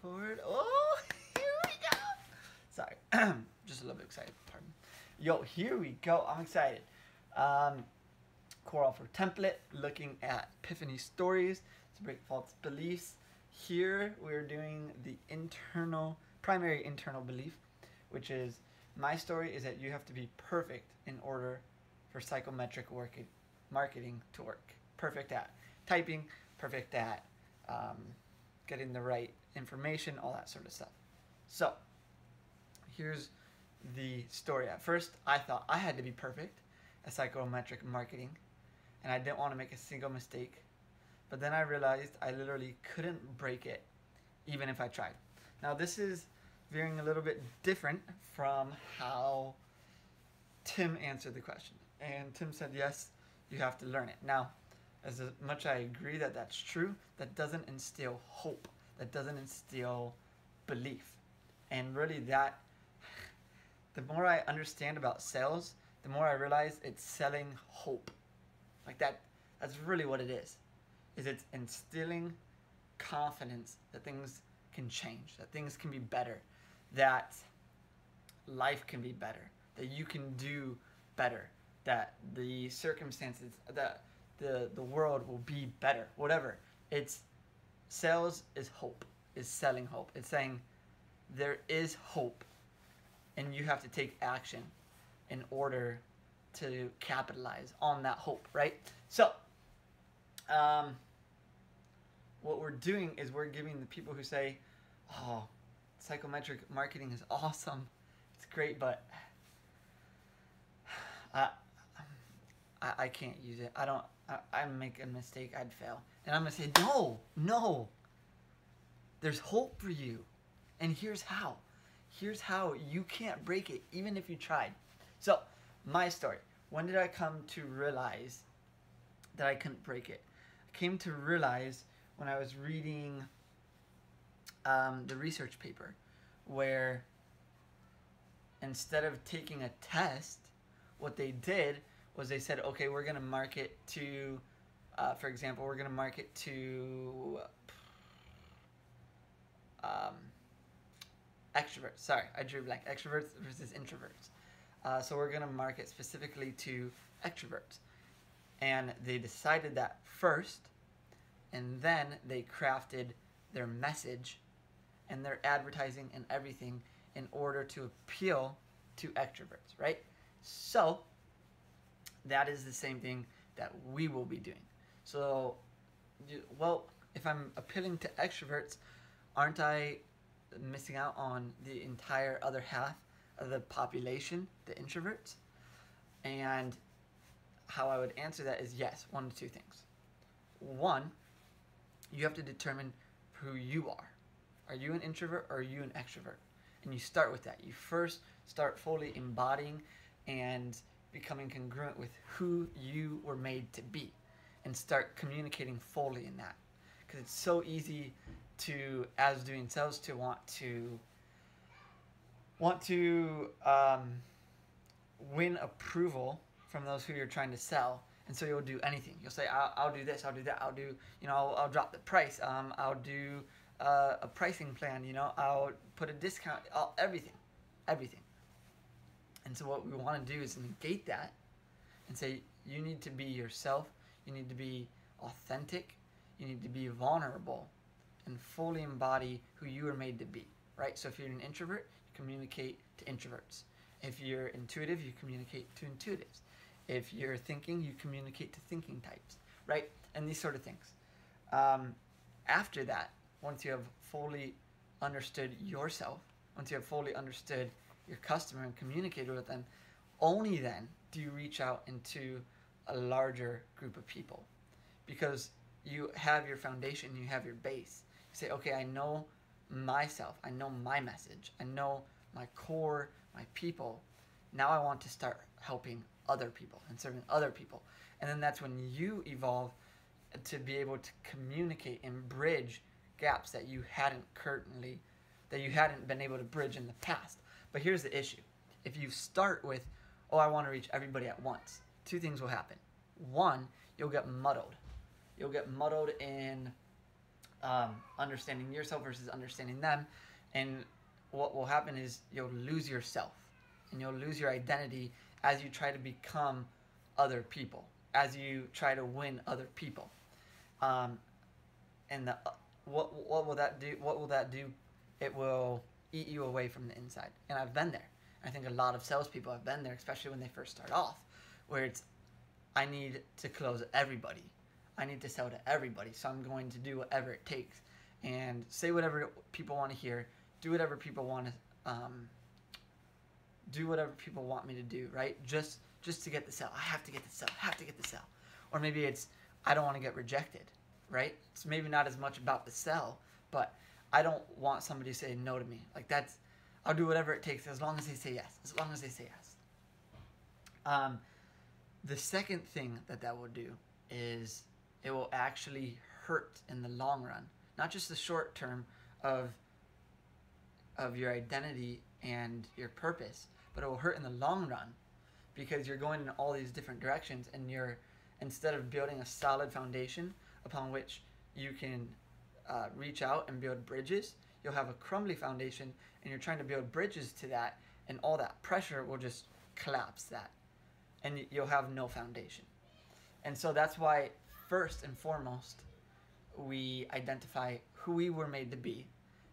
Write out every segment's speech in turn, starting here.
record. Oh, here we go. Sorry, just a little bit excited. Pardon. Yo, here we go. I'm excited. Core offer template, looking at epiphany stories to break false beliefs. Here we're doing the primary internal belief, which is my story is that you have to be perfect in order for psychometric marketing to work. Perfect at typing, perfect at getting the right information, all that sort of stuff. So here's the story. At first, I thought I had to be perfect at psychometric marketing, and I didn't want to make a single mistake. But then I realized I literally couldn't break it, even if I tried. Now this is veering a little bit different from how Tim answered the question. And Tim said, yes, you have to learn it. Now, as much I agree that that's true, that doesn't instill hope. That doesn't instill belief. And really the more I understand about sales, the more I realize it's selling hope. Like that's really what it is it's instilling confidence that things can change, that things can be better, that life can be better, that you can do better, that the circumstances, that the world will be better, whatever. Sales is hope, is selling hope. It's saying there is hope and you have to take action in order to capitalize on that hope, right? So, what we're doing is we're giving the people who say, oh, psychometric marketing is awesome, it's great, but I can't use it. I make a mistake, I'd fail. And I'm going to say, no, there's hope for you. And here's how. Here's how you can't break it, even if you tried. So, my story. When did I come to realize that I couldn't break it? I came to realize when I was reading the research paper, where instead of taking a test, what they did was they said, okay, we're going to market to, for example, we're going to market to extroverts. Sorry, I drew blank. Extroverts versus introverts. So we're going to market specifically to extroverts. And they decided that first, and then they crafted their message and their advertising and everything in order to appeal to extroverts, right? So that is the same thing that we will be doing. So, well, if I'm appealing to extroverts, aren't I missing out on the entire other half of the population, the introverts? And how I would answer that is yes, one of two things. One, you have to determine who you are. Are you an introvert or are you an extrovert? And you start with that. You first start fully embodying and becoming congruent with who you were made to be, and start communicating fully in that. Because it's so easy to, as doing sales, to want to win approval from those who you're trying to sell, and so you'll do anything. You'll say, I'll do this, I'll do that, I'll do, I'll drop the price, I'll do a pricing plan, I'll put a discount, everything. And so what we want to do is negate that and say, you need to be yourself, you need to be authentic, you need to be vulnerable, and fully embody who you were made to be, right? So if you're an introvert, you communicate to introverts. If you're intuitive, you communicate to intuitives. If you're thinking, you communicate to thinking types, right? And these sort of things. After that, once you have fully understood yourself, once you have fully understood your customer and communicated with them, only then do you reach out into a larger group of people. Because you have your foundation, you have your base. You say, okay, I know myself, I know my message, I know my core, my people. Now I want to start helping other people and serving other people. And then that's when you evolve to be able to communicate and bridge gaps that you hadn't been able to bridge in the past. But here's the issue. If you start with, oh, I want to reach everybody at once, two things will happen. One, you'll get muddled. You'll get muddled in understanding yourself versus understanding them. And what will happen is you'll lose yourself and you'll lose your identity as you try to become other people, as you try to win other people. Um, and what will that do? What will that do? It will eat you away from the inside. And I've been there. I think a lot of salespeople have been there, especially when they first start off, where it's, I need to close everybody. I need to sell to everybody, so I'm going to do whatever it takes and say whatever people want to hear, do whatever people want to, do whatever people want me to do, right? Just to get the sale. I have to get the sale. I have to get the sale. Or maybe it's, I don't want to get rejected, right? It's maybe not as much about the sell, but I don't want somebody to say no to me. Like that's, I'll do whatever it takes as long as they say yes. As long as they say yes. The second thing that will do is it will actually hurt in the long run. Not just the short term of your identity and your purpose, but it will hurt in the long run because you're going in all these different directions and you're, instead of building a solid foundation upon which you can reach out and build bridges, you'll have a crumbly foundation and you're trying to build bridges to that, and all that pressure will just collapse that and you'll have no foundation. And so that's why first and foremost we identify who we were made to be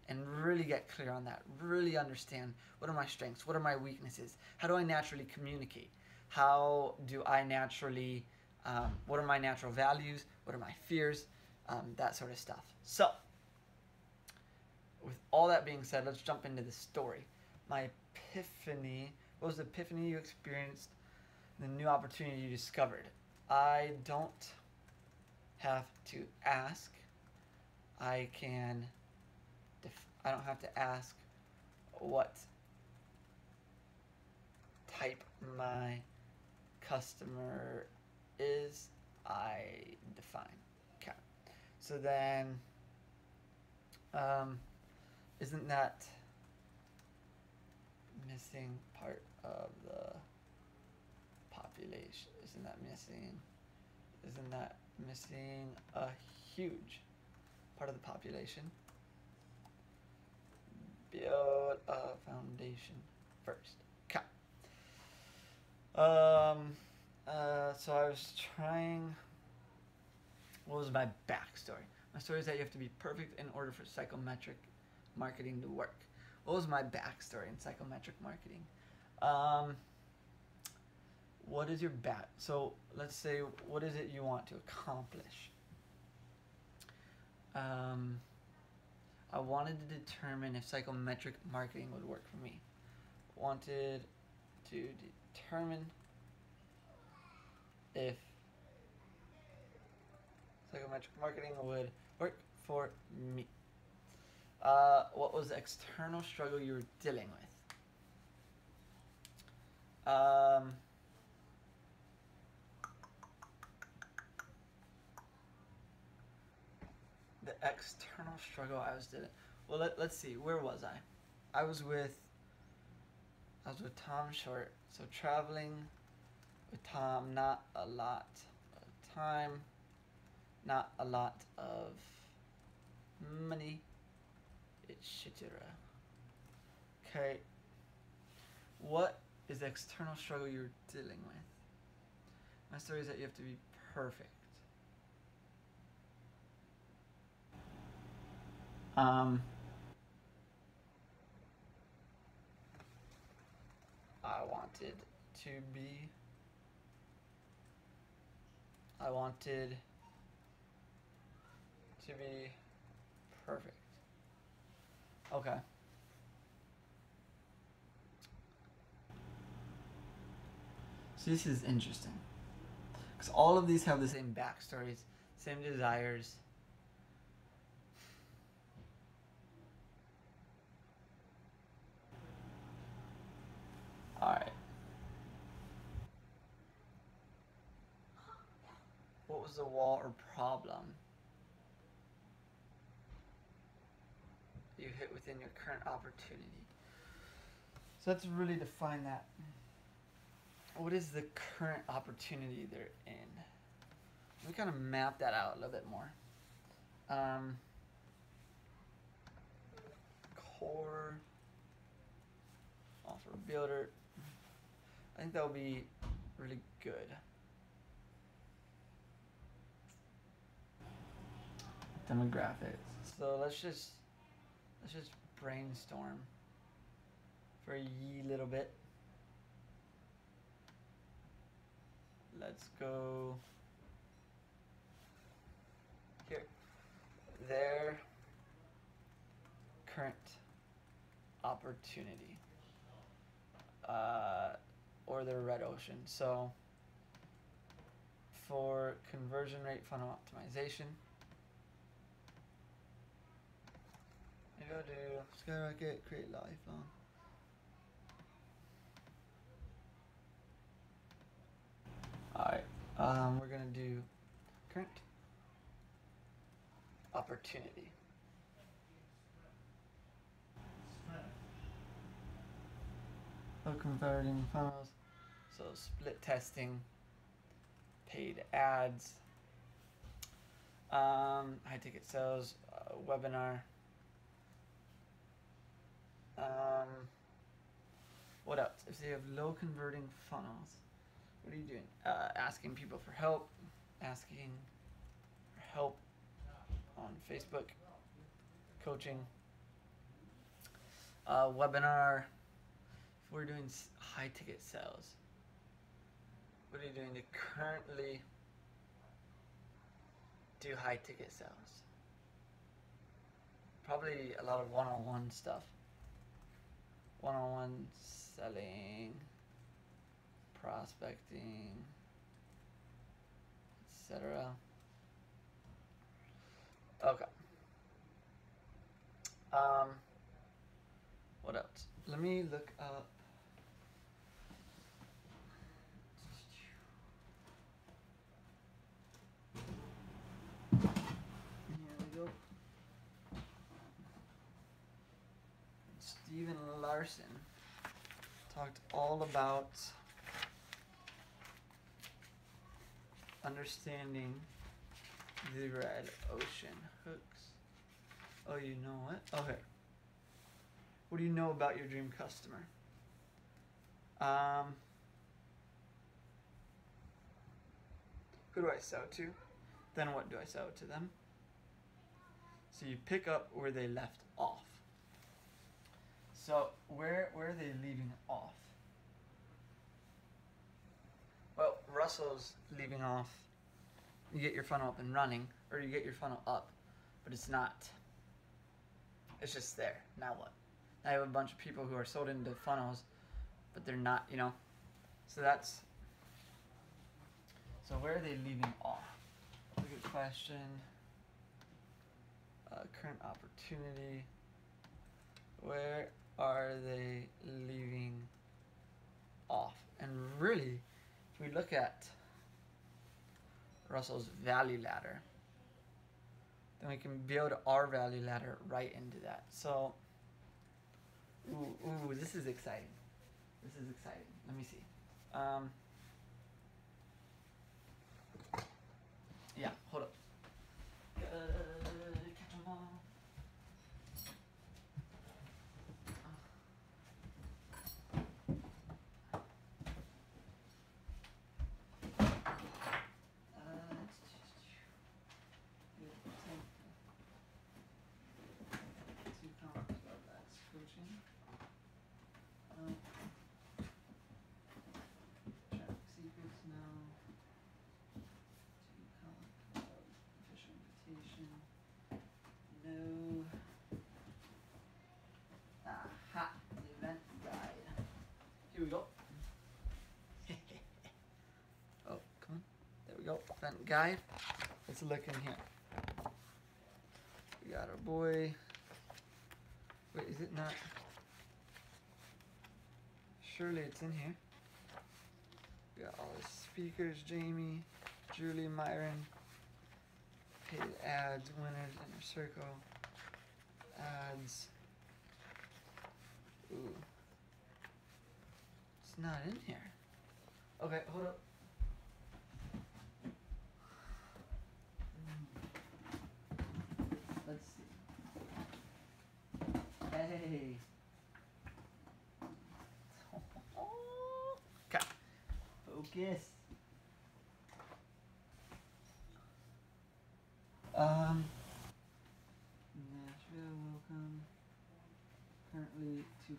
and really get clear on that, really understand what are my strengths, what are my weaknesses, how do I naturally communicate, how do I naturally, what are my natural values, what are my fears, that sort of stuff. So with all that being said, let's jump into the story. My epiphany, what was the epiphany you experienced, the new opportunity you discovered? I don't have to ask. I don't have to ask what type my customer is. I define. Okay. So then, isn't that missing part of the population? Isn't that missing a huge part of the population? Build a foundation first. Okay. So I was trying. What was my backstory? My story is that you have to be perfect in order for psychometric marketing to work. What was my backstory in psychometric marketing? What is your so let's say, what is it you want to accomplish? I wanted to determine if psychometric marketing would work for me. Wanted to determine if psychometric marketing would work for me. What was the external struggle you were dealing with? The external struggle I was dealing. Well, let's see. Where was I? I was with Tom Short. So traveling with Tom, not a lot of time, not a lot of money, etc. Okay. What is the external struggle you're dealing with? My story is that you have to be perfect. I wanted to be perfect. Okay. So this is interesting. Because all of these have the same backstories, same desires. Alright. What was the wall or problem you hit within your current opportunity? So let's really define that. What is the current opportunity they're in? We kind of map that out a little bit more. builder. I think that'll be really good. Demographics. So let's just brainstorm for a yee little bit. Let's go here. Their current opportunity, or their red ocean. So for conversion rate funnel optimization, you go to skyrocket, create lifelong. Alright, we're gonna do current opportunity. Converting funnels, so split testing, paid ads, high ticket sales, webinar. What else? If they have low converting funnels, what are you doing? Asking people for help, asking for help on Facebook, coaching, webinar. If we're doing high ticket sales, what are you doing to currently do high ticket sales? Probably a lot of one-on-one stuff. One-on-one selling, prospecting, etc. Okay. What else? Let me look up. Here we go. Steven Larson talked all about understanding the red ocean hooks. Oh, you know what? Okay. What do you know about your dream customer? Who do I sell to? Then what do I sell to them? So you pick up where they left off. So where are they leaving off? Well, Russell's leaving off. You get your funnel up and running, or you get your funnel up, but it's not. It's just there. Now what? I have a bunch of people who are sold into funnels, but they're not, you know. So that's. So where are they leaving off? That's a good question. Current opportunity. Where are they leaving off? And really, if we look at Russell's value ladder, then we can build our value ladder right into that. So, ooh, this is exciting. This is exciting. Let me see. Yeah, hold up. Catch 'em all. Here we go. Oh, come on. There we go. Event guide. Let's look in here. We got our boy. Wait, is it not? Surely it's in here. We got all the speakers, Jamie, Julie, Myron, paid ads, winners, inner circle, ads. Ooh. It's not in here. Okay, hold up. Let's see. Hey. Oh focus. Nashville, welcome. Currently to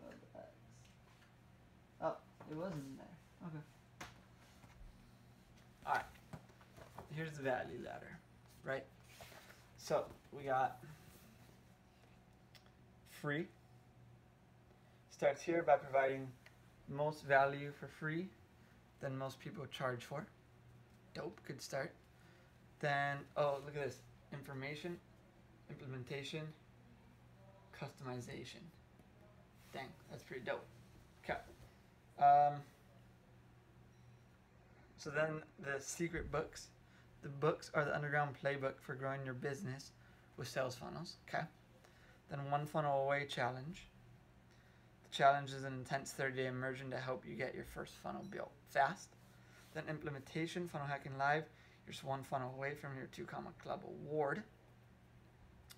Club X. Oh, it wasn't there. Okay. Alright. Here's the value ladder, right? So we got free. Starts here by providing most value for free than most people charge for. Dope, good start. Then, oh, look at this. Information, implementation, customization. Dang, that's pretty dope. Okay. So then the secret books. The books are the underground playbook for growing your business with sales funnels. Okay. Then one funnel away challenge. The challenge is an intense 30-day immersion to help you get your first funnel built fast. Then implementation, funnel hacking live. You're just one funnel away from your 2 Comma Club award.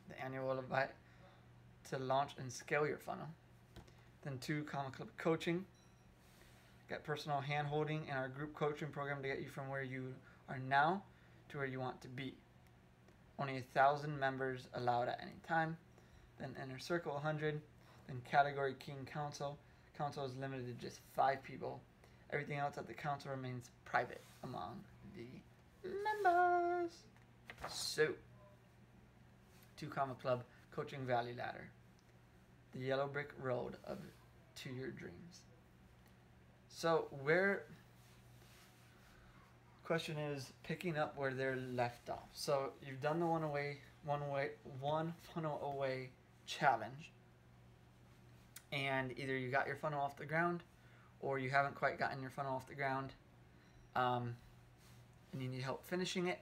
The annual invite to launch and scale your funnel. Then 2 Comma Club coaching. Get personal hand holding in our group coaching program to get you from where you are now to where you want to be. Only 1,000 members allowed at any time. Then Inner Circle 100. Then Category King Council. Council is limited to just 5 people. Everything else at the council remains private among the members. So, 2 Comma Club coaching value ladder. The yellow brick road to your dreams. So question is picking up where they're left off. So you've done the one funnel away challenge, and either you got your funnel off the ground, or you haven't quite gotten your funnel off the ground, and you need help finishing it.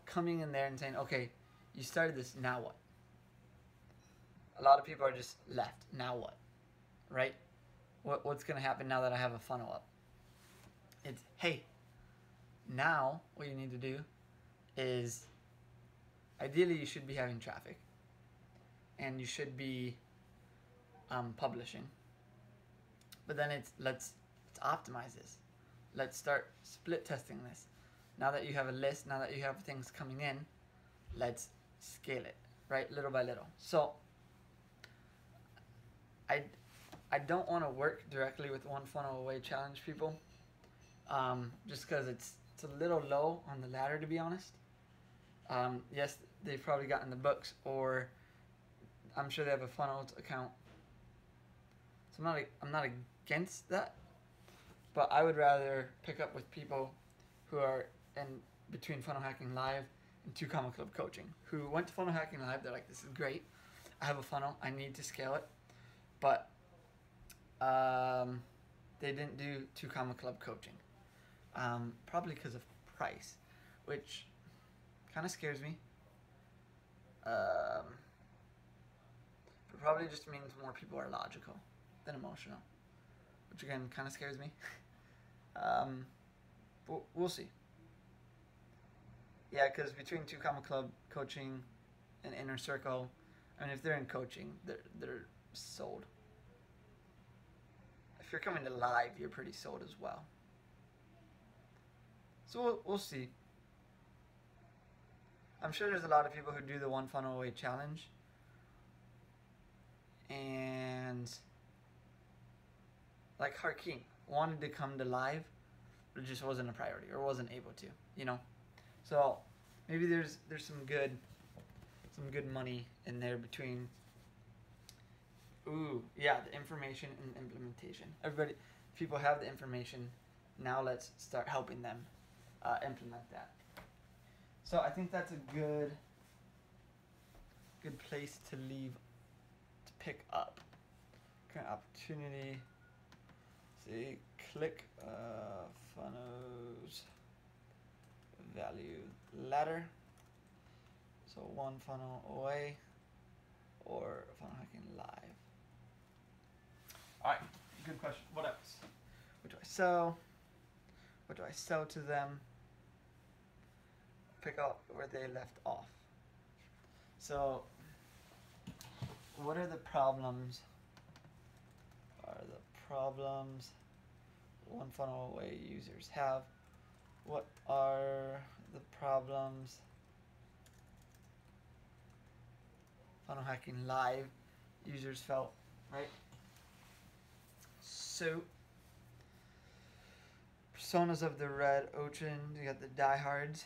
Coming in there and saying, okay, you started this, now what? A lot of people are just left, now what? Right? What's going to happen now that I have a funnel up? It's, hey, now what you need to do is, ideally you should be having traffic, and you should be publishing. But then let's optimize this. Let's start split testing this. Now that you have a list, now that you have things coming in, let's scale it, right? Little by little. So I don't want to work directly with one funnel away challenge people, just because it's a little low on the ladder, to be honest. Yes, they've probably gotten the books, or I'm sure they have a funneled account. So I'm not against that, but I would rather pick up with people who are in between Funnel Hacking Live and 2 Comma Club coaching, who went to Funnel Hacking Live. They're like, this is great. I have a funnel. I need to scale it, but they didn't do 2 Comma Club coaching, probably because of price, which kind of scares me. It probably just means more people are logical than emotional, which again kind of scares me. We'll see. Yeah, because between 2 Comma Club coaching and Inner Circle, I mean, if they're in coaching, they're sold. If you're coming to live, you're pretty sold as well. So we'll see. I'm sure there's a lot of people who do the one funnel away challenge, and like Harkeem wanted to come to live, but it just wasn't a priority, or wasn't able to, you know. So maybe there's some good money in there between. Ooh, yeah, the information and implementation. Everybody, people have the information. Now let's start helping them implement that. So I think that's a good place to leave, to pick up. Current opportunity. See, click funnels value ladder. So one funnel away, or funnel hacking live. All right, good question. What else? What do I sell? What do I sell to them? Pick up where they left off. So, what are the problems are the problems one funnel away users have? What are the problems funnel hacking live users felt, right? So, personas of the red ocean, you got the diehards,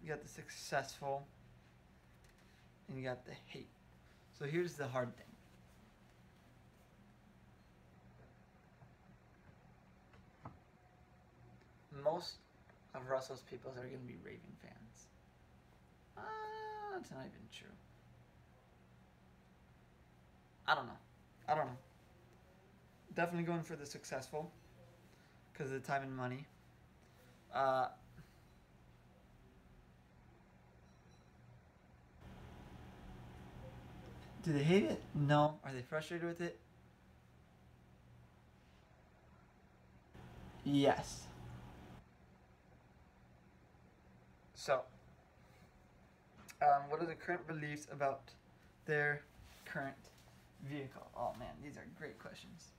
you got the successful, and you got the hate. So here's the hard thing. Most of Russell's people are going to be raving fans. That's not even true. I don't know. Definitely going for the successful because of the time and money. Do they hate it? No. Are they frustrated with it? Yes. So, what are the current beliefs about their current vehicle? Oh man, these are great questions.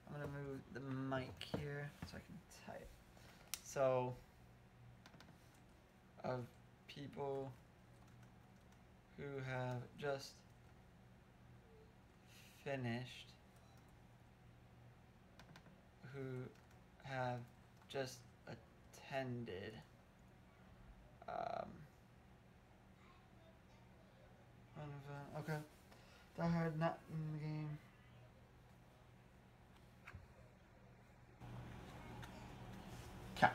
I'm gonna move the mic here so I can type. So, of people who have just finished, who have just attended okay. Die Hard not in the game. Okay.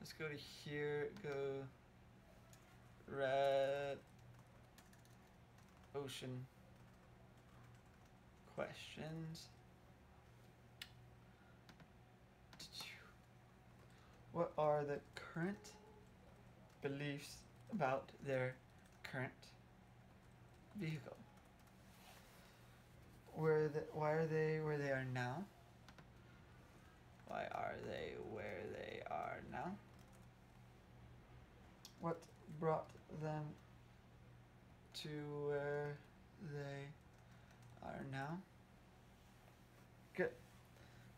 Let's go to here, go red ocean questions. What are the current beliefs about their current vehicle? Why are they where they are now? Why are they where they are now? What brought them to where they are now? Good.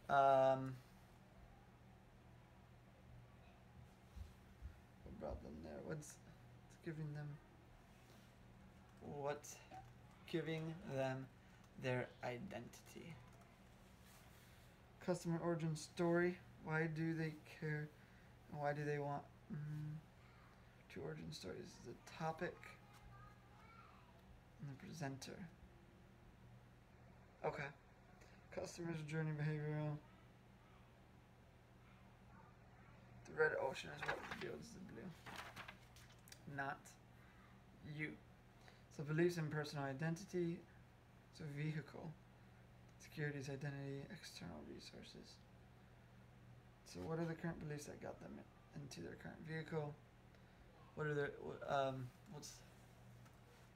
What brought them there? What's giving them their identity? Customer origin story. Why do they care? And why do they want two origin stories? The topic and the presenter. Okay. Customer's journey behavioral. The red ocean is what reveals the blue. Not you. So beliefs in personal identity. So vehicle. Security's identity, external resources. So what are the current beliefs that got them into their current vehicle? What are their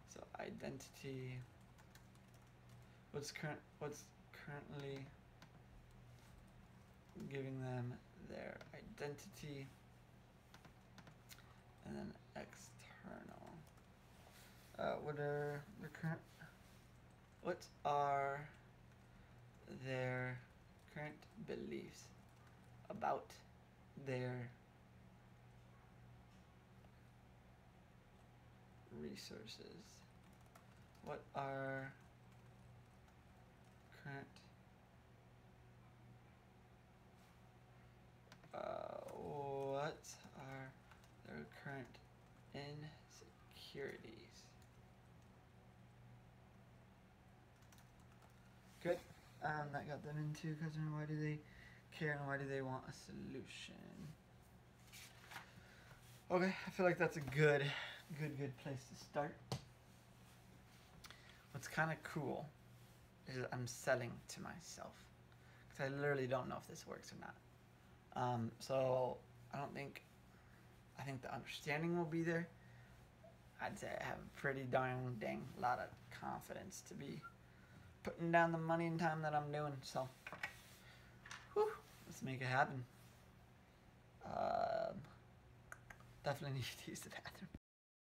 so identity? What's currently giving them their identity? And then external. What are their current beliefs about their resources? What are current what are their current insecurities? Good. That got them into customer. Why do they care and why do they want a solution? Okay, I feel like that's a good place to start. What's kind of cool is I'm selling to myself because I literally don't know if this works or not. So I think the understanding will be there. I'd say I have a pretty dang lot of confidence to be putting down the money and time that I'm doing. So, whew, let's make it happen. Definitely need to use the bathroom.